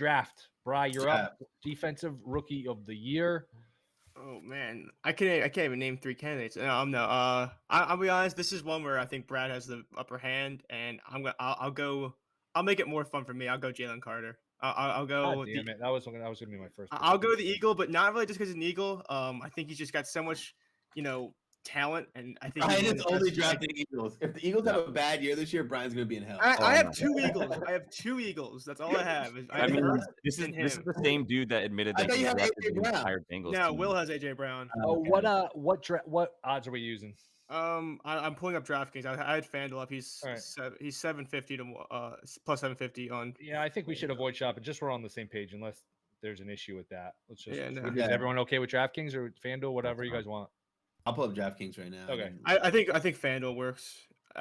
draft. Bri, you're up. Defensive rookie of the year. Oh man, I can't even name 3 candidates. No. I'll be honest. This is one where I think Brad has the upper hand, and I'll make it more fun for me. I'll go Jalen Carter. I'll go. God damn it! That was gonna be my first. I'll go the Eagle, but not really just because he's an Eagle. I think he's just got so much, talent, and I think Brian is only drafting Eagles. If the Eagles have a bad year this year, Brian's going to be in hell. I have 2 Eagles. I have 2 Eagles. That's all I have. This is the same dude that admitted that you have AJ Brown. No, Will has AJ Brown. Oh, okay. What odds are we using? I'm pulling up DraftKings. I had FanDuel up. He's 750 to plus 750 on. Yeah, I think we should avoid shopping. Just we're on the same page, unless there's an issue with that. Let's just. Is everyone okay with DraftKings or FanDuel, whatever you guys want? I'll pull up DraftKings right now. Okay. I think FanDuel works.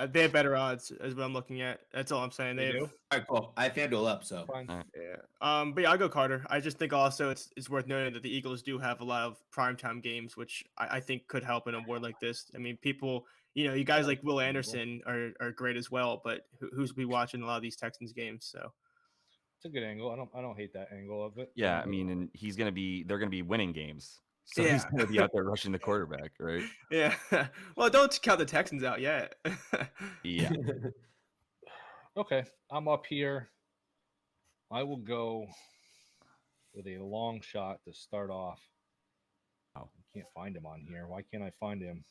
They have better odds, is what I'm looking at. That's all I'm saying. They do. All right, cool. I have FanDuel up, so fine. Yeah. But yeah, I'll go Carter. I just think also it's worth noting that the Eagles do have a lot of primetime games, which I think could help in a award like this. I mean, people, you guys like Will Anderson are great as well, but who's be watching a lot of these Texans games? So it's a good angle. I don't hate that angle of it. Yeah, I mean, and they're gonna be winning games. So he's going to be out there rushing the quarterback, right? Yeah. Well, don't count the Texans out yet. Yeah. Okay. I'm up here. I will go with a long shot to start off. Oh, I can't find him on here. Why can't I find him?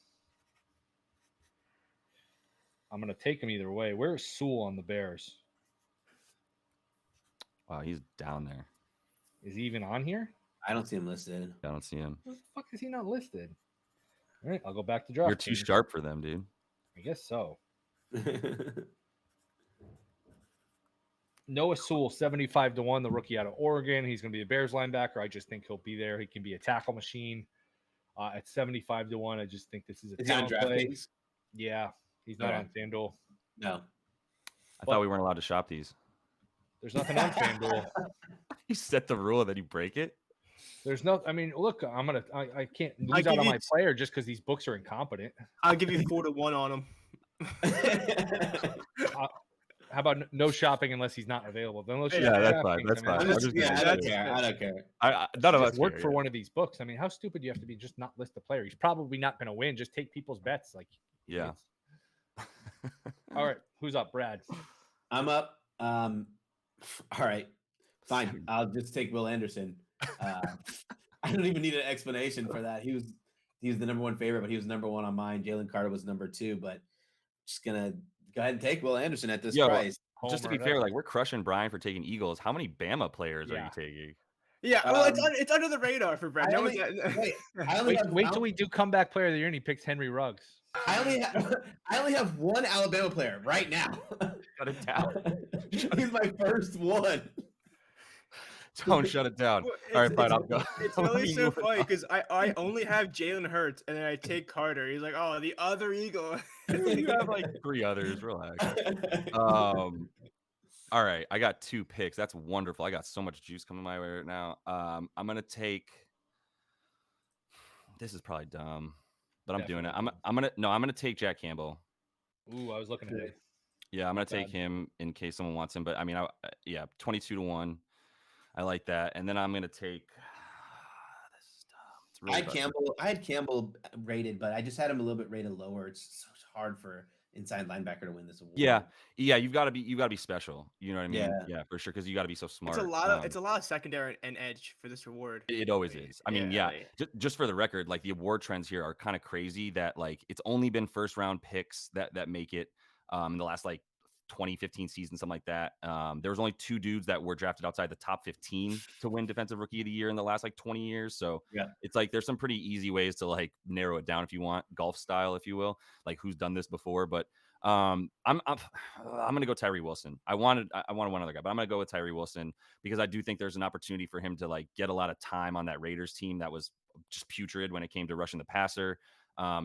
I'm going to take him either way. Where's Sewell on the Bears? Wow, he's down there. Is he even on here? I don't see him listed. I don't see him. Where the fuck is he not listed? All right, I'll go back to draft. You're too sharp for them, dude. I guess so. Noah Sewell, 75 to 1, the rookie out of Oregon. He's going to be a Bears linebacker. I just think he'll be there. He can be a tackle machine. At 75 to 1, I just think this is a talent play. Yeah, he's not on FanDuel. No. I thought we weren't allowed to shop these. There's nothing on FanDuel. You set the rule, then you break it? There's no. I mean, look, I can't lose out on my player just because these books are incompetent. I'll give you 4 to 1 on him. How about no shopping unless he's not available? Then let's that's fine. That's fine. I don't care. I don't care. None of us work for one of these books. I mean, how stupid do you have to be just not list the player? He's probably not going to win. Just take people's bets. Like, yeah. All right, who's up, Brad? I'm up. All right, fine. I'll just take Will Anderson. I don't even need an explanation for that. He was the number 1 favorite, but he was number 1 on mine. Jalen Carter was number 2, but just gonna go ahead and take Will Anderson at this price. Just to be fair, like we're crushing Brian for taking Eagles. How many Bama players are you taking? Yeah, well, it's under the radar for Brad. Wait till we do comeback player of the year and he picks Henry Ruggs. I only have 1 Alabama player right now. Shut it down. He's my first one. Don't shut it down. All right, fine, I'll go. It's really so funny because I only have Jalen Hurts and then I take Carter. He's like, oh, the other Eagle. You have like 3 others. Relax. All right, I got 2 picks. That's wonderful. I got so much juice coming my way right now. I'm gonna take. This is probably dumb, but I'm doing it. I'm gonna take Jack Campbell. Ooh, I was looking at it. Yeah, I'm gonna take him in case someone wants him. But I mean, 22 to 1. I like that. And then I'm going to take this is dumb. Really I had Campbell rated, but I just had him a little bit rated lower. It's so hard for inside linebacker to win this award. Yeah. You've got to be special. You know what I mean? Yeah, for sure. Because you got to be so smart. It's a lot of secondary and edge for this award. It always is. I mean, just for the record, like the award trends here are kind of crazy. That like it's only been first round picks that make it in the last like 2015 season, something like that. There was only 2 dudes that were drafted outside the top 15 to win defensive rookie of the year in the last like 20 years. So it's like there's some pretty easy ways to like narrow it down if you want, golf style, if you will, like who's done this before. But I'm gonna go Tyree Wilson. I wanted one other guy, but I'm gonna go with Tyree Wilson because I do think there's an opportunity for him to like get a lot of time on that Raiders team that was just putrid when it came to rushing the passer.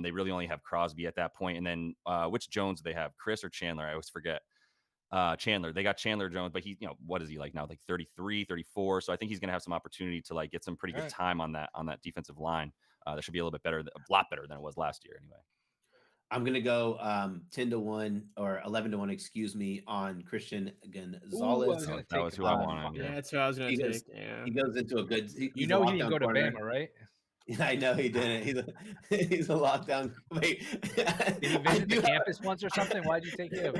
They really only have Crosby at that point, and then which Jones do they have, Chris or Chandler? I always forget. Chandler. They got Chandler Jones, but he, what is he like now? Like 33, 34. So I think he's going to have some opportunity to like get some pretty good time on that defensive line. That should be a lot better than it was last year anyway. I'm gonna go 10-1 or 11-1, excuse me, on Christian Gonzalez. That was who I wanted. Yeah, that's what I was gonna take. He goes into a good. He's you know, a he didn't go to Bama, right? I know he didn't. He's a lockdown. Wait, did he visit the campus once or something? Why'd you take him?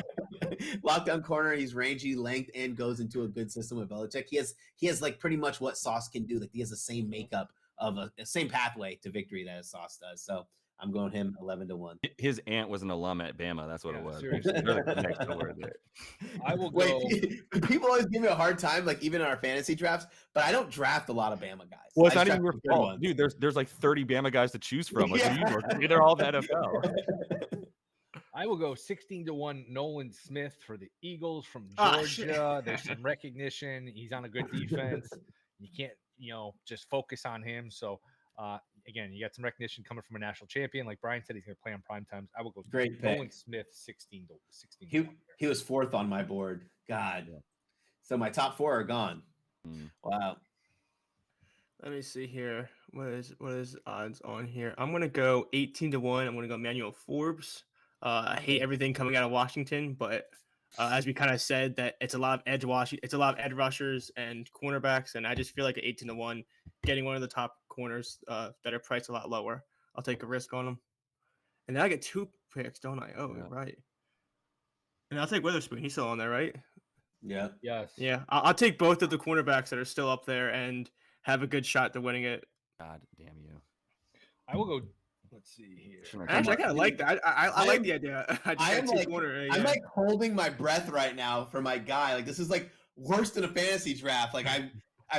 Lockdown corner. He's rangy, length, and goes into a good system with Belichick. He has like pretty much what Sauce can do. Like he has the same makeup of a same pathway to victory that Sauce does. So I'm going him 11-1. His aunt was an alum at Bama. That's what it was. Seriously. I will go. Wait, people always give me a hard time, like even in our fantasy drafts, but I don't draft a lot of Bama guys. Well, it's not even your fault, dude. There's like 30 Bama guys to choose from. Like, they're all the NFL. I will go 16-1 Nolan Smith for the Eagles from Georgia. There's some recognition. He's on a good defense. You can't, just focus on him. So, again, you got some recognition coming from a national champion. Like Brian said, he's going to play on prime times. I will go great Nolan Smith 16. He was 4th on my board. God. Yeah. So my top 4 are gone. Wow. Let me see here. What is odds on here? I'm gonna go 18-1. I'm gonna go Manuel Forbes. I hate everything coming out of Washington, but as we kind of said, that it's a lot of edge rushers and cornerbacks, and I just feel like at 18-1, getting one of the top corners that are priced a lot lower, I'll take a risk on them. And then I get 2 picks, don't I? Oh, yeah. Right. And I'll take Witherspoon. He's still on there, right? Yeah. Yes. Yeah. I'll take both of the cornerbacks that are still up there and have a good shot to winning it. God damn you. I will go. Let's see here. Actually, I kind of like that. I like the idea. I'm like holding my breath right now for my guy. Like this is like worse than a fantasy draft. Like I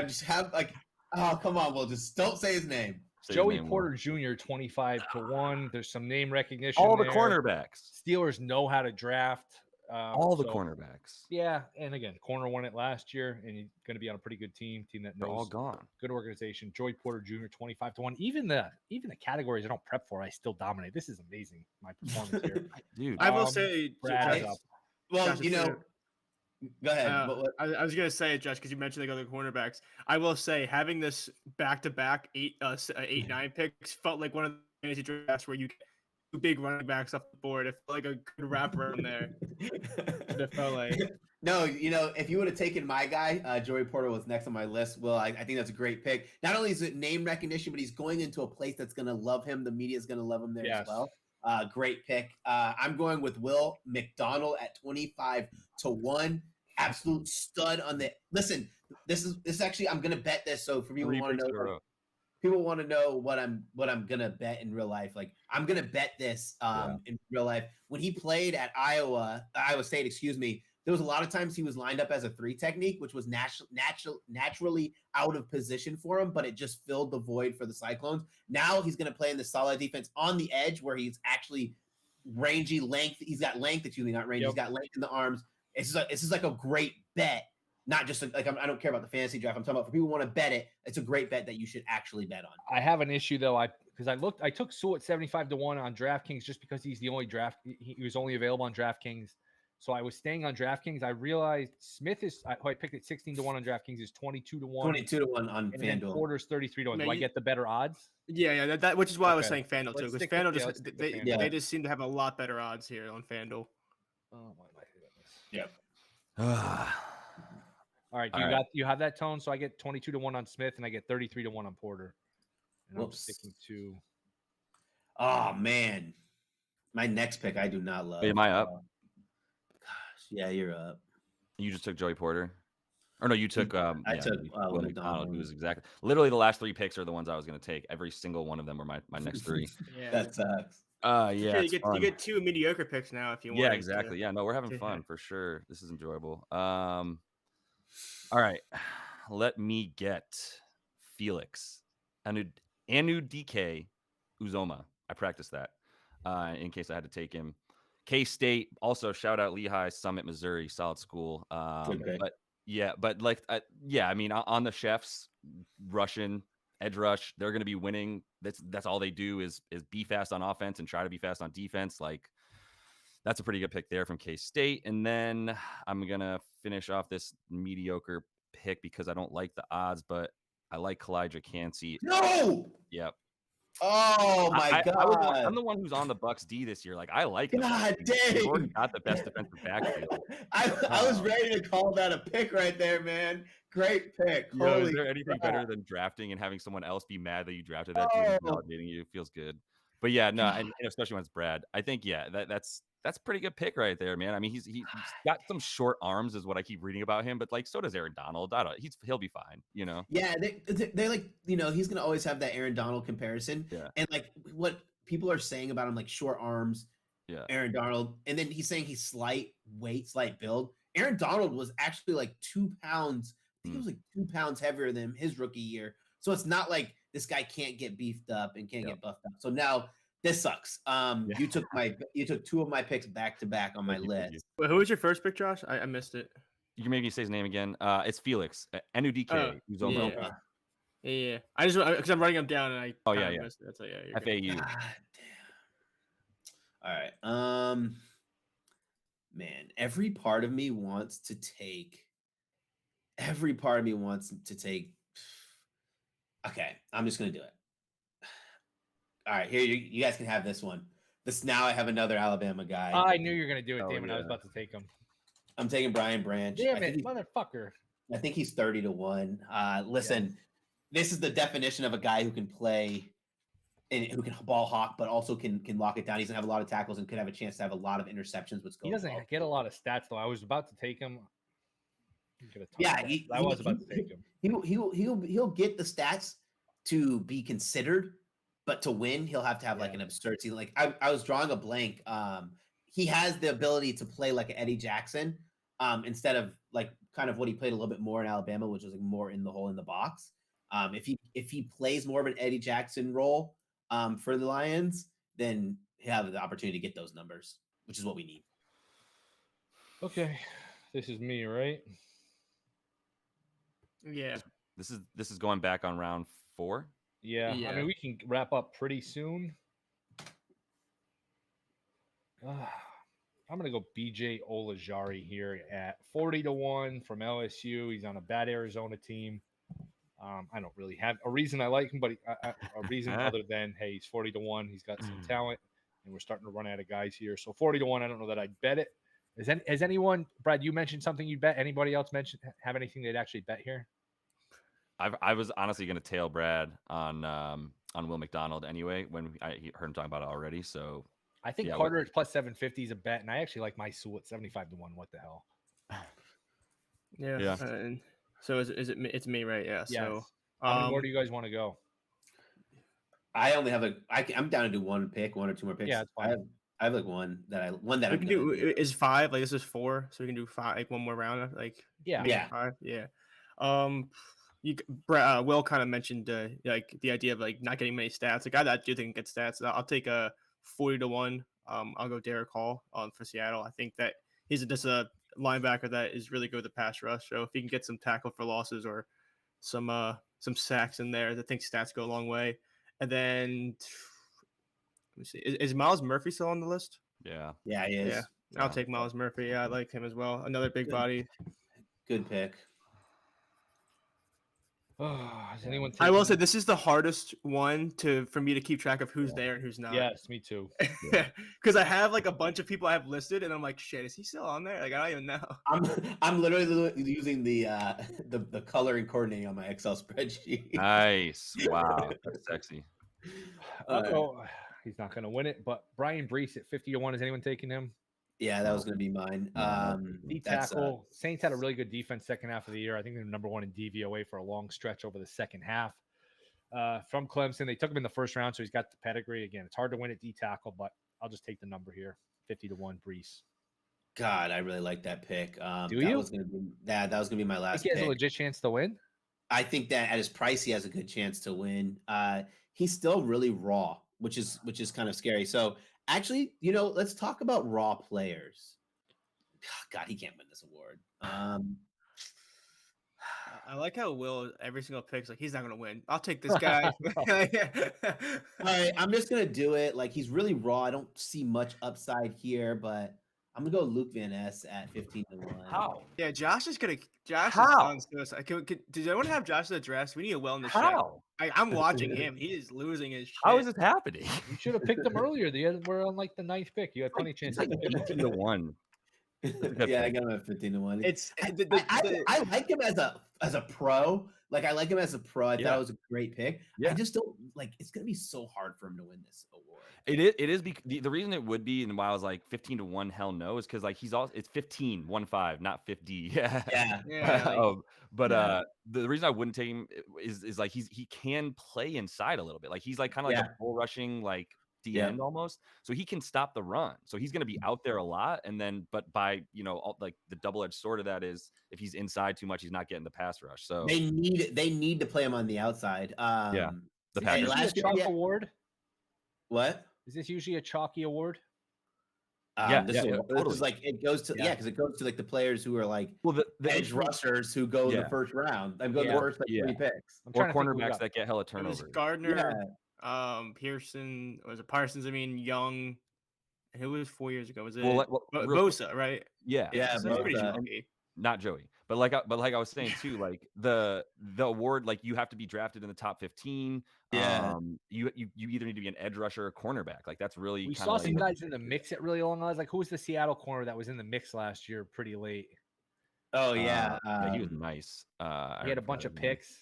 just have like, oh come on, Will, just don't say his name. Joey Porter Jr. 25-1. There's some name recognition. All the cornerbacks. Steelers know how to draft. All the cornerbacks. Yeah, and again, corner won it last year, and he's going to be on a pretty good team that knows. They're all gone. Good organization. Joey Porter Jr. 25-1. Even the categories I don't prep for, I still dominate. This is amazing. My performance here, dude. I will say, Brad, well, go ahead. I was going to say, Josh, because you mentioned the other cornerbacks. I will say, having this back-to-back 8-9 picks felt like one of the fantasy drafts where you get 2 big running backs off the board. It felt like a good wrapper in there. It felt like. No, if you would have taken my guy, Joey Porter was next on my list. Well, I think that's a great pick. Not only is it name recognition, but he's going into a place that's going to love him. The media is going to love him there as well. Great pick. I'm going with Will McDonald at 25-1. Absolute stud on the. Listen, this is actually I'm going to bet this. So for people who want to know. People want to know what I'm gonna bet in real life. Like I'm gonna bet this in real life. When he played at Iowa State, excuse me, there was a lot of times he was lined up as a 3 technique, which was naturally out of position for him, but it just filled the void for the Cyclones. Now he's gonna play in the solid defense on the edge where he's actually rangy length. He's got length, excuse me, not range. Yep. He's got length in the arms. This is like a great bet. Not just like I don't care about the fantasy draft. I'm talking about for people who want to bet it. It's a great bet that you should actually bet on. I have an issue though. I took Sewell at 75-1 on DraftKings just because he's the only he was only available on DraftKings. So I was staying on DraftKings. I realized Smith who I picked at 16-1 on DraftKings is 22-1. 22-1 on FanDuel. Porter's 33-1. Do I get the better odds? Yeah. That which is why I was saying FanDuel too, because FanDuel they just seem to have a lot better odds here on FanDuel. Oh my Yep. goodness. All right, you have that tone, so I get 22-1 on Smith, and I get 33-1 on Porter. And I'm sticking to. Oh man, my next pick I do not love. Wait, am I up? Gosh, yeah, you're up. You just took Joey Porter, or no? You took. I took Will McDonald, who was exactly literally the last 3 picks are the ones I was going to take. Every single one of them were my next 3. Yeah, that sucks. Yeah, you get 2 mediocre picks now if you want. Yeah, exactly. Yeah, no, we're having fun for sure. This is enjoyable. All right, let me get Felix Anudike Uzoma. I practiced that in case I had to take him. K-State, also shout out Lehigh, Summit, Missouri, solid school. But I mean, on the chefs, Russian edge rush, they're going to be winning. That's all they do is be fast on offense and try to be fast on defense. Like that's a pretty good pick there from K-State. And then I'm going to finish off this mediocre pick because I don't like the odds, but I like Kalijah Cansey. No! Yep. Oh my God! I'm the one who's on the Bucks D this year. Like I like the God Bucks. They've already dang! got the best defensive backfield. I was ready to call that a pick right there, man. Great pick. Yo, is Holy there anything crap. better than drafting and having someone else be mad that you drafted that team and validating you? It feels good. But yeah, no, and especially when it's Brad. I think that's a pretty good pick right there, man. I mean, he's got some short arms, is what I keep reading about him. But like, so does Aaron Donald. He'll be fine, you know. Yeah, they're like, he's gonna always have that Aaron Donald comparison. Yeah. And like what people are saying about him, like short arms, Aaron Donald, and then he's saying he's slight weight, slight build. Aaron Donald was actually like 2 pounds. I think he was like 2 pounds heavier than his rookie year. So it's not like this guy can't get beefed up and can't get buffed up. So now this sucks. You took 2 of my picks back to back on my list. Wait, who was your first pick, Josh? I missed it. You can maybe say his name again. It's Felix NUDK. Yeah. I just because I'm writing them down and I missed it. That's FAU. All right. Man, every part of me wants to take. Okay, I'm just gonna do it. All right, here you guys can have this one. Now I have another Alabama guy. I knew you were gonna do it, damn it. I was about to take him. I'm taking Brian Branch. Damn it, motherfucker. I think he's 30-1. Listen, this is the definition of a guy who can play and who can ball hawk, but also can lock it down. He's gonna have a lot of tackles and could have a chance to have a lot of interceptions. He doesn't get a lot of stats though. I was about to take him. I was about to take him. He'll get the stats to be considered, but to win, he'll have to have like an absurd season. Like I was drawing a blank. He has the ability to play like an Eddie Jackson, instead of like kind of what he played a little bit more in Alabama, which was like more in the hole in the box. If he plays more of an Eddie Jackson role for the Lions, then he'll have the opportunity to get those numbers, which is what we need. Okay, this is me, right? Yeah. This is going back on round 4. Yeah. I mean, we can wrap up pretty soon. I'm gonna go BJ Olajari here at 40-1 from LSU. He's on a bad Arizona team. I don't really have a reason I like him, but a reason other than hey, he's 40-1. He's got some talent, and we're starting to run out of guys here. So 40-1. I don't know that I'd bet it. Has anyone, Brad? You mentioned something you bet. Anybody else have anything they'd actually bet here? I was honestly going to tail Brad on Will McDonald anyway when I heard him talking about it already. So I think Carter is plus 750 is a bet, and I actually like my Sewell at 75-1. What the hell? Yeah. So is it? It's me, right? Yeah. Yes. So where do you guys want to go? I only have I'm down to do one or two more picks. Yeah, it's fine. I have like one that we can do. Is 5 like this is 4, so we can do 5 like one more round like 5. Yeah. Will kind of mentioned like the idea of like not getting many stats. A guy that I do think gets stats. I'll take a 40-1. I'll go Derek Hall for Seattle. I think that he's just a linebacker that is really good with the pass rush. So if he can get some tackle for losses or some sacks in there, I think stats go a long way. And then let me see, is Miles Murphy still on the list? Yeah, he is. Yeah, I'll take Miles Murphy. Yeah, I like him as well. Another big body. Good pick. Has anyone? I will say this is the hardest one for me to keep track of who's there and who's not. Yes, me too. Because I have like a bunch of people I have listed, and I'm like, shit, is he still on there? Like I don't even know. I'm literally using the color and coordinating on my Excel spreadsheet. Nice. Wow, that's sexy. He's not going to win it, but Brian Brees at 50-1. Is anyone taking him? Yeah, that was going to be mine. D tackle. Saints had a really good defense second half of the year. I think they're number 1 in DVOA for a long stretch over the second half. From Clemson, they took him in the first round, so he's got the pedigree. Again, it's hard to win at D tackle, but I'll just take the number here, 50-1 Brees. God, I really like that pick. Do you? That was going to be my last pick. He has a legit chance to win? I think that at his price, he has a good chance to win. He's still really raw, which is kind of scary. So actually, let's talk about raw players. God, he can't win this award. I like how Will every single pick's like he's not gonna win. I'll take this guy. All right, I'm just gonna do it. Like he's really raw. I don't see much upside here, but I'm gonna go Luke Van Ness at 15-1. How? Yeah, Josh is gonna. Josh How? is done. So does anyone have Josh in the draft? We need a wellness check. How? I'm watching him. He is losing his shit. How is this happening? You should have picked them earlier. We're on like the 9th pick. You had plenty of chances. 15-1. Yeah, I got him at 15-1. I like him as a pro. Like I like him as a pro. I thought it was a great pick. Yeah. I just don't like. It's gonna be so hard for him to win this award. It is the reason it would be, and why I was like 15-1, hell no, is because like it's 15-1-5, not 50. Yeah. The reason I wouldn't take him is like he can play inside a little bit. Like he's like kind of like a bull rushing like the end almost, so he can stop the run. So he's going to be out there a lot, and then but by like the double-edged sword of that is if he's inside too much, he's not getting the pass rush. So they need to play him on the outside. The Packers. Last year, award. What is this usually a chalky award? This is like it goes to because it goes to like the players who are like the edge rushers who go in the first round. I'm going the first 3 picks or cornerbacks that get hella turnovers. Gardner. Pearson was it Parsons? I mean Young. Who was 4 years ago? Was it Bosa? Right? Yeah. Pretty not Joey, but like I was saying too, like the award, like you have to be drafted in the top 15. You either need to be an edge rusher or a cornerback. Like that's really we saw some guys in the mix at really long odds. Like who was the Seattle corner that was in the mix last year pretty late? Oh yeah, he was nice. He had a bunch of picks.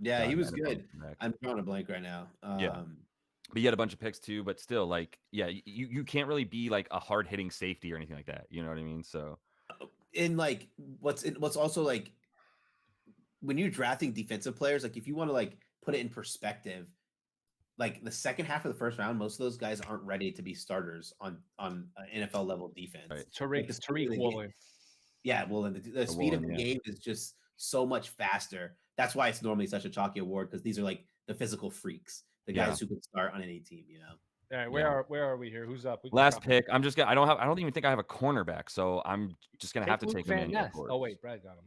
Yeah, he was good. I'm drawing a blank right now. But you had a bunch of picks too, but still, like, you can't really be like a hard hitting safety or anything like that. You know what I mean? So, and like, what's also like, when you're drafting defensive players, like if you want to like put it in perspective, like the second half of the first round, most of those guys aren't ready to be starters on NFL level defense. Right. Tariq Woolen. Yeah, well, the speed of the game is just so much faster. That's why it's normally such a chalky award, because these are like the physical freaks, the guys who can start on any team. All right, where are we here? Who's up? Last pick. I'm just gonna. I don't even think I have a cornerback, so I'm just gonna have to take Emmanuel. Oh wait, Brad got him.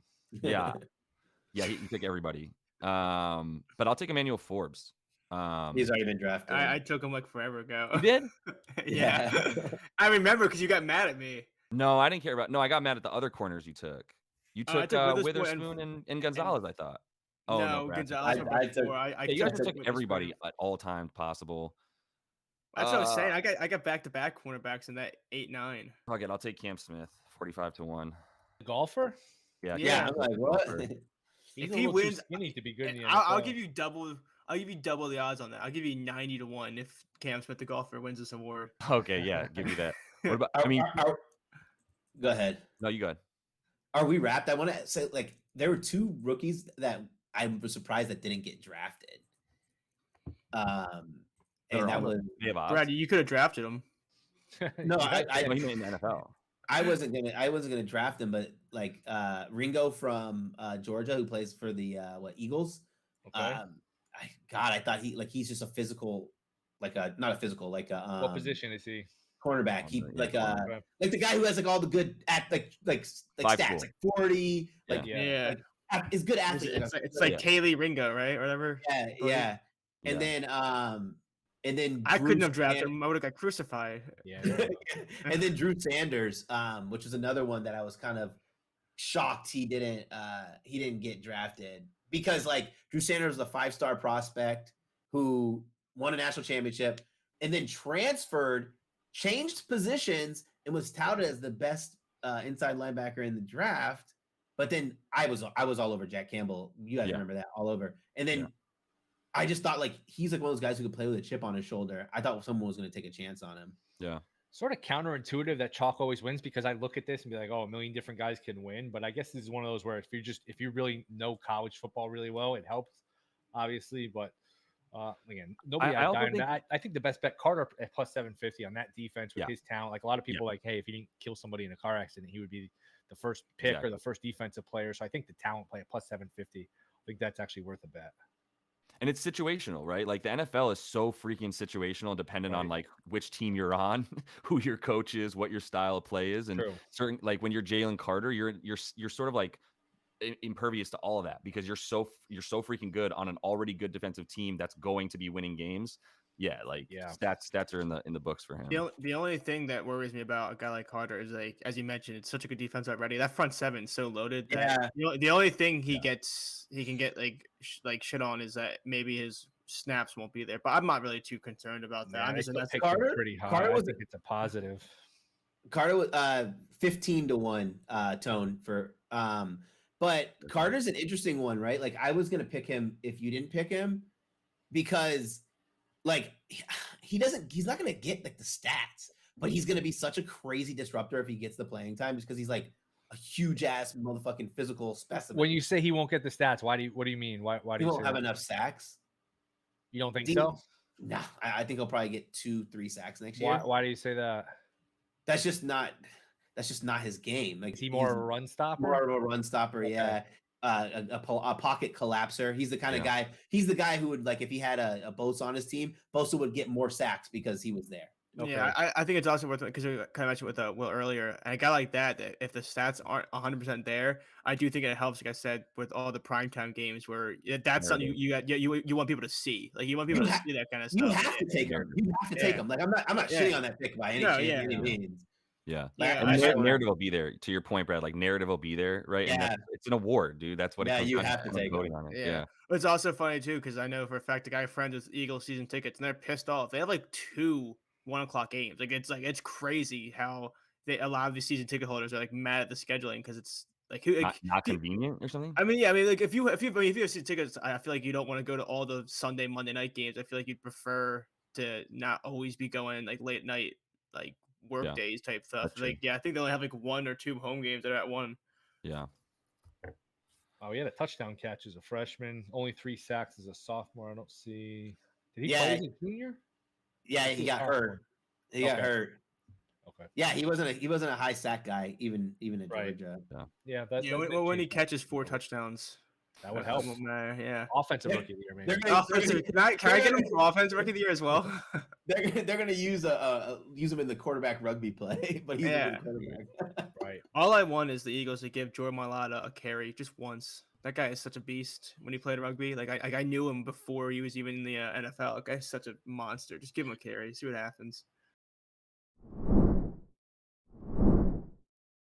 Yeah, he took everybody. But I'll take Emmanuel Forbes. He's already been drafted. I took him like forever ago. You did? Yeah. I remember because you got mad at me. No, I didn't care about. No, I got mad at the other corners you took. You took Witherspoon and Gonzalez, I thought. Oh no, Gonzalez. You guys took everybody at all times possible. That's what I was saying. I got back-to-back cornerbacks in that 8-9. Fuck it, I'll take Cam Smith, 45-1. The golfer? Yeah. I'm like, what? If he wins, too skinny to be good in the NFL. I'll give you double. I'll give you double the odds on that. I'll give you 90-1 if Cam Smith, the golfer, wins this award. Okay, yeah, give me that. What about? Go ahead. No, you go ahead. Are we wrapped? I want to say, like, there were 2 rookies that I was surprised that didn't get drafted. And that was Brad. You could have drafted him. No, I made in the NFL. I wasn't gonna draft him, but like Ringo from Georgia, who plays for the Eagles. Okay. I thought he's just a physical, like not a physical, like a what position is he? Cornerback. He like the guy who has like all the good stats, like 40, is good athlete. It's like Kaylee Ringo, right, or whatever. Yeah. And then I couldn't have drafted him. I would have got crucified. Yeah. And then Drew Sanders, which is another one that I was kind of shocked he didn't get drafted, because like Drew Sanders was a 5-star prospect who won a national championship and then transferred, changed positions, and was touted as the best inside linebacker in the draft. But then I was all over Jack Campbell. You guys remember that, all over. And then I just thought like he's like one of those guys who could play with a chip on his shoulder. I thought someone was going to take a chance on him. Yeah. Sort of counterintuitive that chalk always wins, because I look at this and be like, oh, a million different guys can win. But I guess this is one of those where if you really know college football really well, it helps, obviously. But again, nobody I think the best bet, Carter at plus 750 on that defense with his talent. Like a lot of people like, hey, if he didn't kill somebody in a car accident, he would be the first pick or the first defensive player. So I think the talent play at plus 750, I think that's actually worth a bet. And it's situational, right? Like the NFL is so freaking situational, dependent on like which team you're on, who your coach is, what your style of play is, and certain, like when you're Jalen Carter, you're sort of like impervious to all of that, because you're so freaking good on an already good defensive team that's going to be winning games. Yeah, like stats are in the books for him. The only thing that worries me about a guy like Carter is, like, as you mentioned, it's such a good defense already. That front seven is so loaded that the only thing he can get like shit on is that maybe his snaps won't be there. But I'm not really too concerned about that. I'm just picked him pretty high. I think it's a positive. Carter was 15-1 tone for but Carter's an interesting one, right? Like I was gonna pick him if you didn't pick him, because like he's not gonna get like the stats, but he's gonna be such a crazy disruptor if he gets the playing time, just because he's like a huge ass motherfucking physical specimen. When you say he won't get the stats, what do you mean? Why do he you won't have enough sacks? You don't think so? No, I think he'll probably get 2-3 sacks next year. Why do you say that? That's just not his game. Like, is he more of a run stopper? More of a run stopper, okay. Yeah. A pocket collapser. He's the kind of guy. He's the guy who would, like, if he had a Bosa on his team, Bosa would get more sacks because he was there. Okay. Yeah, I think it's also worth it because we kind of mentioned with Will earlier, and a guy like that if the stats aren't 100% there, I do think it helps. Like I said, with all the primetime games where that's something you want people to see. Like you want people to see that kind of stuff. You have to take him. You have to take him. Like I'm not shitting on that pick by any means. Yeah. Narrative will be there. To your point, Brad, like narrative will be there, right? Yeah. And it's an award, dude. That's what you have to take voting on it. Yeah. But it's also funny too, because I know for a fact the guy friends with Eagles season tickets, and they're pissed off. They have like 2 1:00 games. It's crazy how a lot of these season ticket holders are like mad at the scheduling because it's like not convenient or something. I mean, like if you have season tickets, I feel like you don't want to go to all the Sunday, Monday night games. I feel like you'd prefer to not always be going like late night, like work days type stuff. Like, I think they only have like 1 or 2 home games that are at 1. Yeah. Oh, he had a touchdown catch as a freshman. Only 3 sacks as a sophomore. I don't see. Did he play as a junior? Yeah, he got hurt. He got hurt. Okay. Yeah, he wasn't a high sack guy even in Georgia. Yeah. When he catches 4 touchdowns, that would help. Yeah. Offensive rookie of the year, maybe. Can I get him for offensive rookie of the year as well? They're gonna use him in the quarterback rugby play, but he's a good quarterback. Right. All I want is the Eagles to give Jordan Mailata a carry just once. That guy is such a beast when he played rugby. Like I knew him before he was even in the NFL. That guy's such a monster. Just give him a carry, see what happens.